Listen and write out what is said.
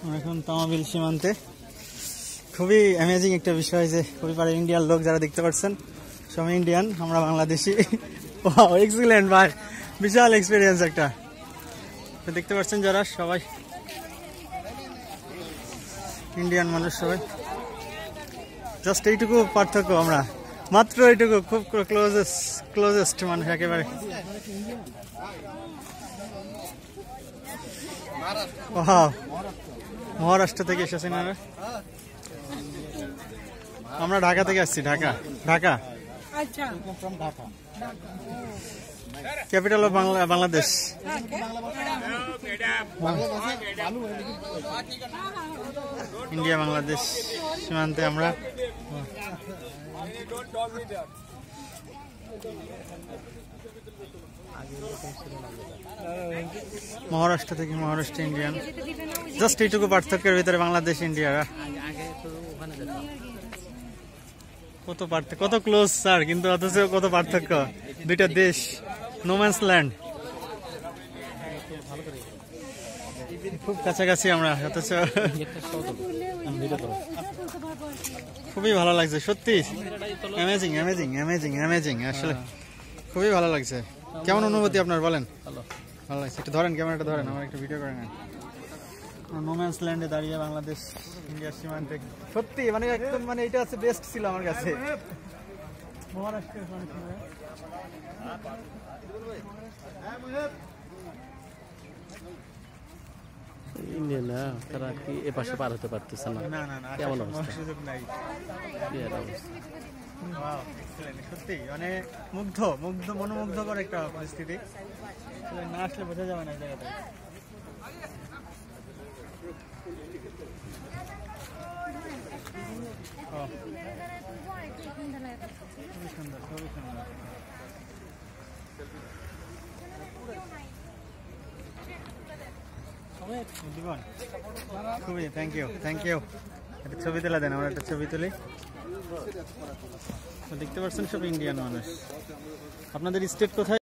এখন তামাবিল সীমান্তে খুবই অ্যামেজিং একটা বিষয় যে ওই পারে ইন্ডিয়ান লোক যারা দেখতে পাচ্ছেন সবাই ইন্ডিয়ান, আমরা বাংলাদেশি। ওয়াও এক্সিলেন্ট ভাই, বিশাল এক্সপিরিয়েন্স একটা। দেখতে পাচ্ছেন যারা সবাই ইন্ডিয়ান মানুষ, সবাই জাস্ট এইটুকু পার্থক্য, আমরা মাত্র এইটুকু, খুব ক্লোজেস্ট মানুষ একেবারে। মহারাষ্ট্র থেকে এসেছেন আমরা ঢাকা থেকে আসছি, Dhaka capital of Bangladesh. India Bangladesh সীমান্তে আমরা। মহারাষ্ট্র থেকে, মহারাষ্ট্র ইন্ডিয়ান, জাস্ট এইটুকু পার্থক্যের ভিতরে বাংলাদেশ ইন্ডিয়ারা কত পার্থক্য, কত ক্লোজ স্যার, কিন্তু অথচ কত পার্থক্য, দুইটা দেশ, নোম্যান্স ল্যান্ড, খুব কাছাকাছি আমরা, অথচ খুবই ভালো লাগছে সত্যি, অ্যামেজিং অ্যামেজিং অ্যামেজিং অ্যামেজিং, আসলে খুবই ভালো লাগছে। কেমন অনুভূতি আপনার বলেন? ভালো লাগছে, একটু ধরেন ক্যামেরাটা, ধরেন আমার একটু ভিডিও করে নেন। নোম্যান্স ল্যান্ডে দাঁড়িয়ে বাংলাদেশ ইন্ডিয়ার সীমান্তে, সত্যি মানে একদম, মানে এটা হচ্ছে বেস্ট ছিল আমার কাছে। মহারাষ্ট্রের ইন্ডিয়ান না, তারা কি এ পাশে পার হতে পারতেছে না, কেমন সুযোগ নাই। সত্যি মানে মনোমুগ্ধকর একটা পরিস্থিতি, না আসলে বোঝা যাবে না জায়গাটা। খুবই সুন্দর, খুবই সুন্দর। খুবই থ্যাংক ইউ, থ্যাংক ইউ। একটা ছবি তুলে দেন, আমরা একটা ছবি তুলি। দেখতে পাচ্ছেন সব ইন্ডিয়ান মানুষ। আপনাদের স্টেট কোথায়?